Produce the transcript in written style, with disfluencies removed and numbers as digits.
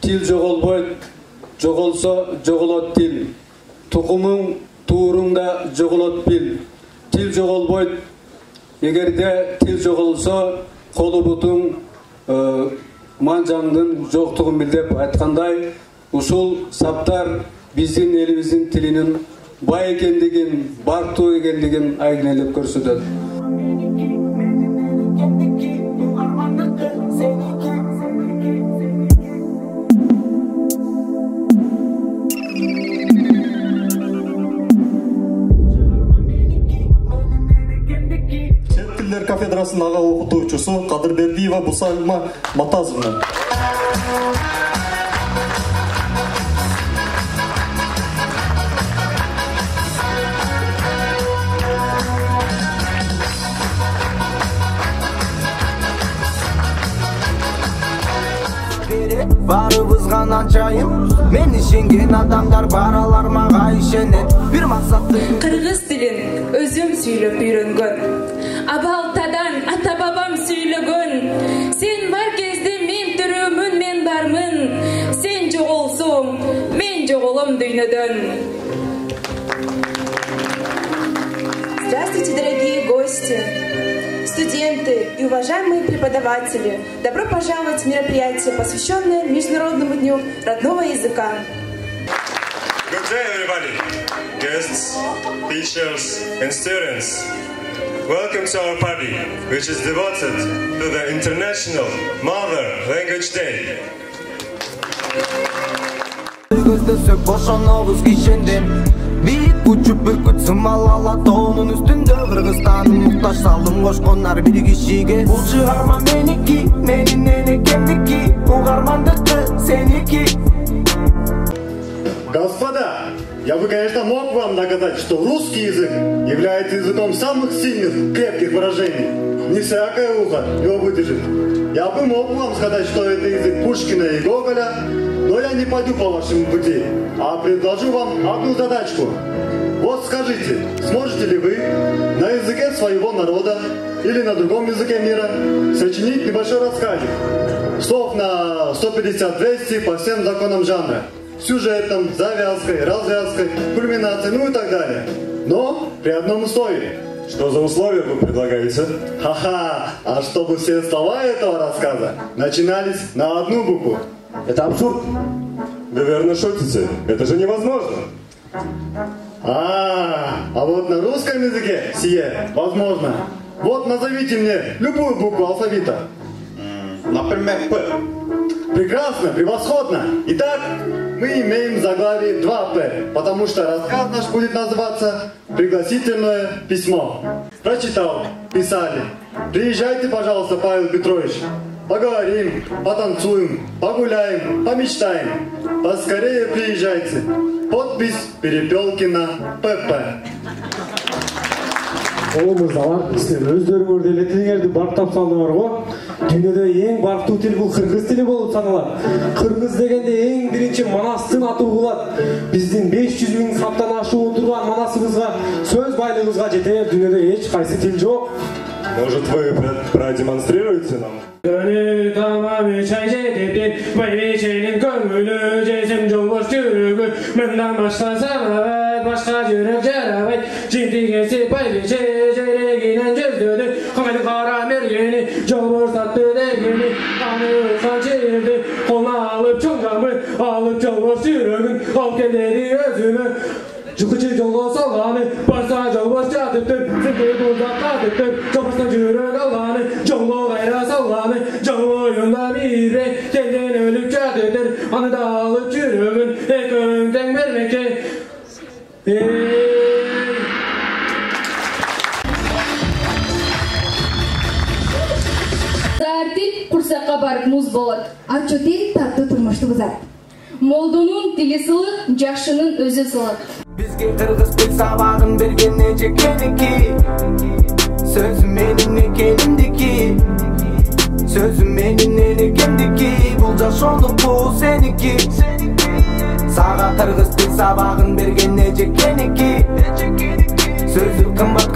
til жоголбойт, жоголсо жоголот тил. Тукумуң, тууруң да жоголот бил. Тил жоголбойт, эгерде тил жоголсо, колу бутуң, манжаңдын жоктугун бил деп айткандай, ушул саптар биздин элибиздин тилинин бай экендигин, бартуу экендигин айгинелеп көрсөтөт. Чет тилдер кафедрасынын ага окутуучусу Кадырбердиева Бусалма Матазовна. Барыбызга начайым, мен ишенген адамдар баралар мага ишенет. Бир максатты кыргыз тилин өзүм сүйлөп үйрөнгөн. Абалтадан ата-бабам сүйлөгөн. Сен бар кезде мен төрөмүн, мен бармын. Сен жоголсоң, мен жоголом дүйнөдөн. Здравствуйте, дорогие гости, студенты и уважаемые преподаватели. Добро пожаловать в мероприятие, посвященное Международному дню родного языка. Good day, everybody, guests, teachers, and students. Welcome to our party, which is devoted to the International Mother Language Day. Бийик учуп бүркүт сымал ала тоонун үстүндө Кыргызстандын муктаж салым кошкондар бир кишиге. Бул чыгарма меники, менин энекемдики, угармандыкы сеники. Господа, я бы, конечно, мог вам доказать, что русский язык является языком самых сильных, крепких выражений. Не всякое ухо его выдержит. Я бы мог вам сказать, что это язык Пушкина и Гоголя, но я не пойду по вашему пути, а предложу вам одну задачку. Вот скажите, сможете ли вы на языке своего народа или на другом языке мира сочинить небольшой рассказик? Слов на 150-200 по всем законам жанра. Сюжетом, завязкой, развязкой, кульминацией, ну и так далее. Но при одном условии. Что за условия вы предлагаете? Ха-ха, а чтобы все слова этого рассказа начинались на одну букву. Это абсурд. Вы верно шутите. Это же невозможно. А вот на русском языке сие возможно. Вот назовите мне любую букву алфавита. Например, П. Прекрасно, превосходно. Итак, мы имеем в заглавии 2П, потому что рассказ наш будет называться «Пригласительное письмо». Прочитал, писали. Приезжайте, пожалуйста, Павел Петрович. Поговорим, потанцуем, погуляем, помечтаем. Поскорее приезжайте. Подпись Перепелкина ПП. Оңымыздар, сіздер өздеріңізді эле тилиңерди барып тапсаңдар го. Дүйнөдө эң барктуу тил бул кыргыз тили болуп саналат. Кыргыз дегенде эң биринчи Манастын аты угулат. Биздин 500 000 саптан ашуу турган Манасыбызга, сөз байлыгыбызга жетер дүйнөдө эч кайсы тил жок. Может, вы продемонстрируете нам? Çıkıcı yolu sallanı, başta yolbaş çatıptır, sıkı uzak katıptır, çapastan yürek alanı, yolu gayra sallanı, yolu yolda biri, kendin ölüp çatıptır, anı da alıp yürüğün, ekönden vermekte. Zartil kursakka barıp muz bolat, açı til tatlı turmuştu buzat. Молдунун тили сылык, жакшынын өзү сылык. Бизге кыргыз тил сабагын берген эжекеники. Сөзүм менин экенимдики. Сөзүм менин энекемдики. Бул жашоолук бул сеники. Сага кыргыз тил сабагын берген эжекеники. Сөзүм кымбат